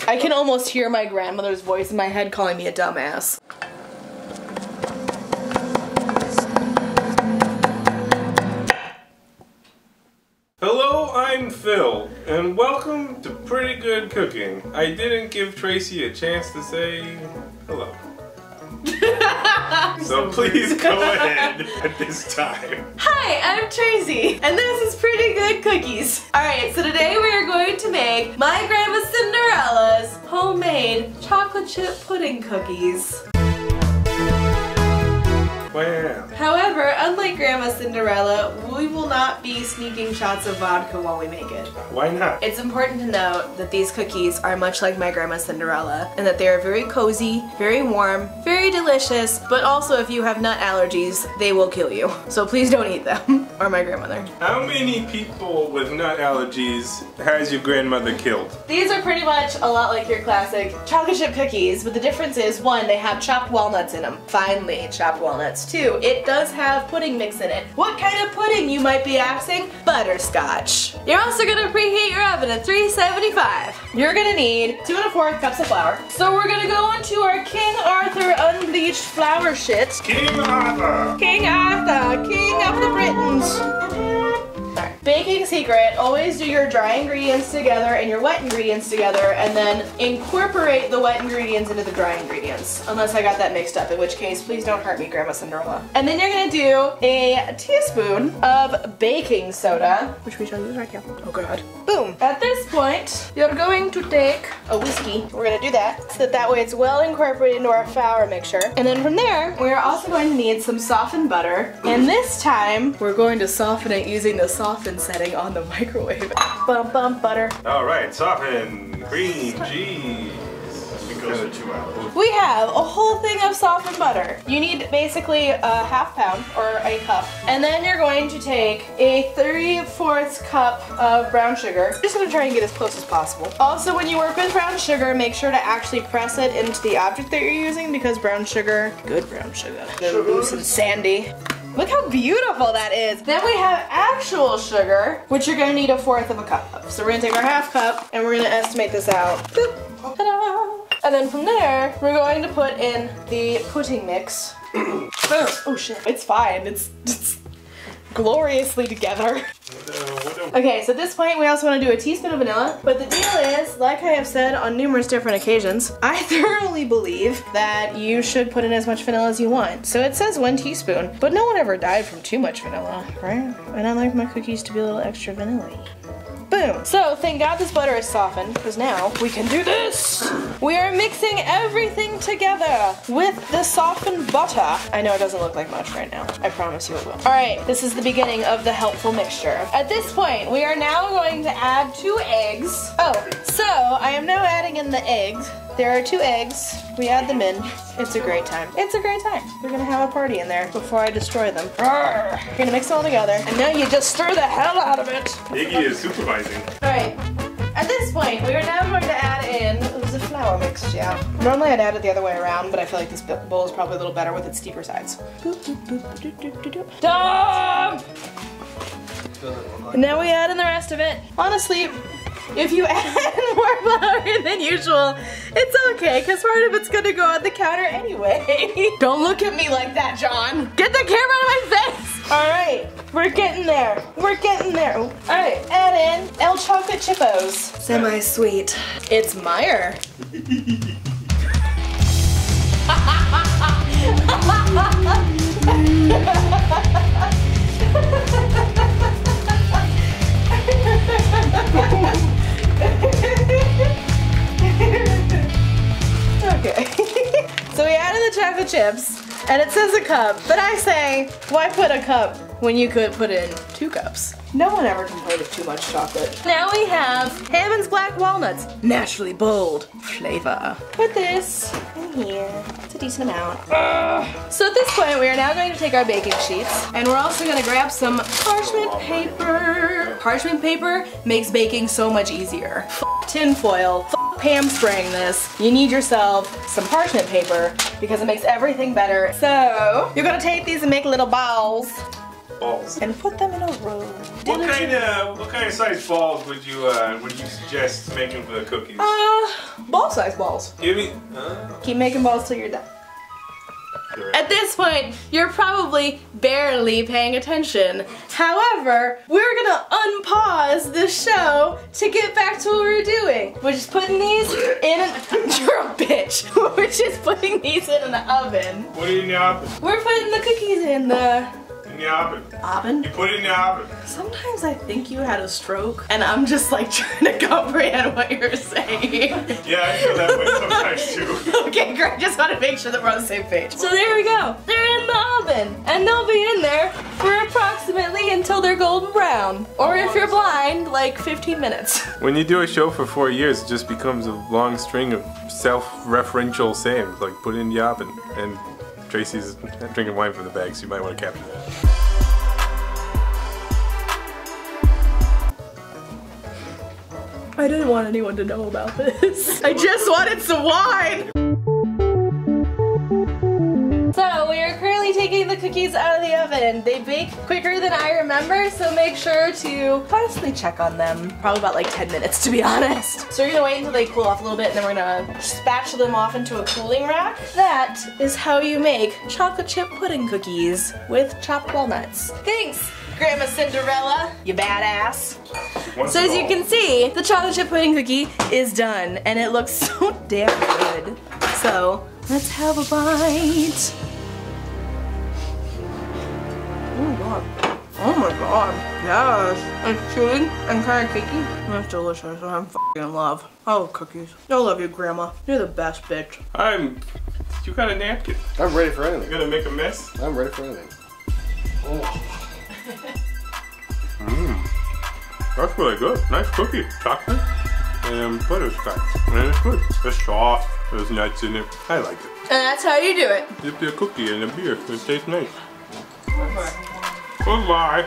I can almost hear my grandmother's voice in my head calling me a dumbass. Hello, I'm Phil, and welcome to Pretty Good Cooking. I didn't give Tracy a chance to say hello. So please go ahead at this time. Hi, I'm Tracy, and this is Pretty Good Cookies. Alright, so today we are going to make my Grandma Cinderella's homemade chocolate chip pudding cookies. Wow. However, unlike Grandma Cinderella, we will not be sneaking shots of vodka while we make it. Why not? It's important to note that these cookies are much like my Grandma Cinderella, and that they are very cozy, very warm, very delicious, but also if you have nut allergies, they will kill you. So please don't eat them, or my grandmother. How many people with nut allergies has your grandmother killed? These are pretty much a lot like your classic chocolate chip cookies, but the difference is, one, they have chopped walnuts in them. Finely chopped walnuts. Two, it does have pudding mix in it. What kind of pudding, you might be asking? Butterscotch. You're also gonna preheat your oven at 375. You're gonna need 2 1/4 cups of flour. So we're gonna go into our King Arthur unbleached flour shit. King Arthur! King Arthur, King of the Britons. Baking secret, always do your dry ingredients together and your wet ingredients together, and then incorporate the wet ingredients into the dry ingredients. Unless I got that mixed up, in which case please don't hurt me, Grandma Cinderella. And then you're gonna do a teaspoon of baking soda, which we shall use right here. Oh god. Boom. At this point, you're going to take a whiskey. We're gonna do that so that way it's well incorporated into our flour mixture. And then from there, we're also going to need some softened butter. And this time, we're going to soften it using the soften setting on the microwave. Bum bum butter. Alright, soften cream cheese. It goes for 2 hours. We have a whole thing of softened butter. You need basically a ½ pound or a cup. And then you're going to take a 3/4 cup of brown sugar. I'm just gonna try and get as close as possible. Also, when you work with brown sugar, make sure to actually press it into the object that you're using, because brown sugar, good brown sugar, loose and sandy. Look how beautiful that is. Then we have actual sugar, which you're gonna need a 1/4 cup of. So we're gonna take our ½ cup and we're gonna estimate this out. Boop. Ta-da! And then from there, we're going to put in the pudding mix. Oh shit, it's fine. It's gloriously together. Okay, so at this point we also want to do a teaspoon of vanilla, but the deal is, like I have said on numerous different occasions, I thoroughly believe that you should put in as much vanilla as you want. So it says 1 teaspoon, but no one ever died from too much vanilla, right? And I like my cookies to be a little extra vanilla-y. Boom. So thank God this butter is softened, because now we can do this. We are mixing everything together with the softened butter. I know it doesn't look like much right now. I promise you it will. All right, this is the beginning of the helpful mixture. At this point, we are now going to add 2 eggs. Oh, so I am now adding in the eggs. There are 2 eggs. We add them in. It's a great time. It's a great time. We're gonna have a party in there before I destroy them. We're gonna mix it all together, and now you just stir the hell out of it. Iggy is supervising. Alright, at this point, we are now going to add in the flour mixture. Normally I'd add it the other way around, but I feel like this bowl is probably a little better with its steeper sides. Dump! And now we add in the rest of it. Honestly, if you add more flour than usual, it's okay, because part of it's gonna go on the counter anyway. Don't look at me like that, John. Get the camera out of my face! Alright, we're getting there. We're getting there. Alright, add in El Chocolate Chippos. Semi-sweet. It's Meyer. Okay. So we added the chocolate chips, and it says a cup, but I say, why put a cup when you could put in 2 cups? No one ever complained of too much chocolate. Now we have Hammond's Black Walnuts, naturally bold flavor. Put this in here. It's a decent amount. So at this point, we are now going to take our baking sheets, and we're also going to grab some parchment paper. Parchment paper makes baking so much easier. Tin foil. Pam spraying this. You need yourself some parchment paper because it makes everything better. So you're gonna take these and make little balls. balls. And put them in a row. What kind of size balls would you suggest making for the cookies? Ball-sized balls. Give me. Keep making balls till you're done. At this point, you're probably barely paying attention. However, we're gonna unpause the show to get back to what we're doing. We're just putting these in an... You're a bitch. We're just putting these in an oven. What are you in the oven? We're putting the cookies in the... In the oven. Oven? You put it in the oven. Sometimes I think you had a stroke, and I'm just like trying to comprehend what you're saying. Yeah, I feel that way sometimes too. Okay, great. Just want to make sure that we're on the same page. So there we go. They're in the oven, and they'll be in there for approximately until they're golden brown. Or if you're blind, like 15 minutes. When you do a show for 4 years, it just becomes a long string of self-referential sayings, like put it in the oven. And Traci's drinking wine from the bag, so you might want to capture that. I didn't want anyone to know about this. I just wanted some wine! So, we are currently taking the cookies out of the oven. They bake quicker than I remember, so make sure to constantly check on them. Probably about like 10 minutes, to be honest. So we're gonna wait until they cool off a little bit, and then we're gonna spatula them off into a cooling rack. That is how you make chocolate chip pudding cookies with chopped walnuts. Thanks, Grandma Cinderella, you badass. So as you can see, the chocolate chip pudding cookie is done, and it looks so damn good. So, let's have a bite. Oh god. Oh my god. Yes. It's chewy and kind of cakey. That's delicious. I'm f***ing in love. Oh, cookies. I love you, Grandma. You're the best bitch. You got a napkin. I'm ready for anything. You gonna make a mess? I'm ready for anything. Oh. That's really good. Nice cookie. Chocolate and butterscotch. And it's good. It's soft. There's nuts in it. I like it. And that's how you do it. Dip your cookie in a beer. It tastes nice. Goodbye.